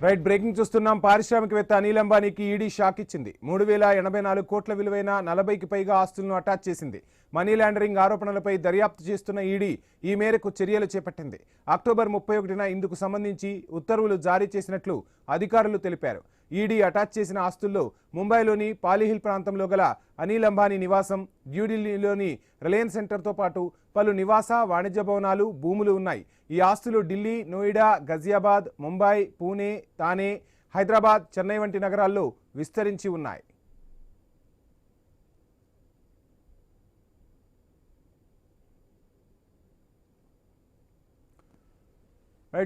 Right breaking చూస్తున్నాం. పారిశ్రామికవేత్త Anil అంబానీకి ED shock ఇచ్చింది. 3084 కోట్ల విలువైన 40కి పైగా ఆస్తులను అటాచ్ చేసింది. మనీ లాండరింగ్ ఆరోపణలపై దర్యాప్తు చేస్తున్న ఈడీ ఈ మేరకు చర్యలు చేపట్టింది. అక్టోబర్ 31న ఇందుకు సంబంధించి ఉత్తర్వులు జారీ చేసినట్లు అధికారులు తెలిపారు. ఈడీ అటాచ్ చేసిన ఆస్తుల్లో ముంబైలోని పాలీహిల్ ప్రాంతంలో గల అనిల్ అంబానీ నివాసం, న్యూఢిల్లీలోని రిలయన్స్ సెంటర్తో పాటు పలు నివాస వాణిజ్య భవనాలు, భూములు ఉన్నాయి. ఈ ఆస్తులు ఢిల్లీ, నోయిడా, గజియాబాద్, ముంబై, పూణే, తానే, హైదరాబాద్, చెన్నై వంటి నగరాల్లో విస్తరించి ఉన్నాయి.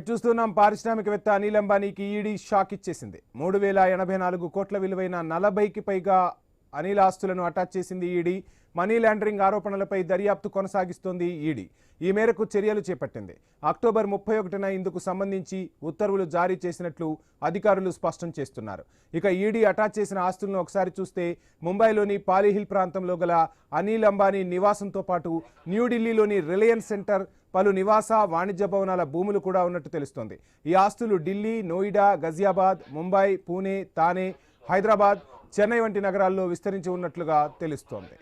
చూస్తున్నాం. పారిశ్రామికవేత్త అనిల్ అంబానీకి ఈడీ షాక్ ఇచ్చేసింది. 3084 కోట్ల విలువైన 40కి పైగా అనిల్ ఆస్తులను అటాచ్ చేసింది ఈడీ. మనీ లాండరింగ్ ఆరోపణలపై దర్యాప్తు కొనసాగిస్తోంది ఈడీ. ఈ మేరకు చర్యలు చేపట్టింది. అక్టోబర్ 31న ఇందుకు సంబంధించి ఉత్తర్వులు జారీ చేసినట్లు అధికారులు స్పష్టం చేస్తున్నారు. ఇక ఈడీ అటాచ్ చేసిన ఆస్తులను ఒకసారి చూస్తే ముంబైలోని పాలీహిల్ ప్రాంతంలో గల అనిల్ అంబానీ నివాసంతో పాటు న్యూఢిల్లీలోని రిలయన్స్ సెంటర్, పలు నివాస వాణిజ్య భవనాల భూములు కూడా ఉన్నట్టు తెలుస్తోంది. ఈ ఆస్తులు ఢిల్లీ, నోయిడా, గజియాబాద్, ముంబై, పూణే, తానే, హైదరాబాద్, చెన్నై వంటి నగరాల్లో విస్తరించి ఉన్నట్లుగా తెలుస్తోంది.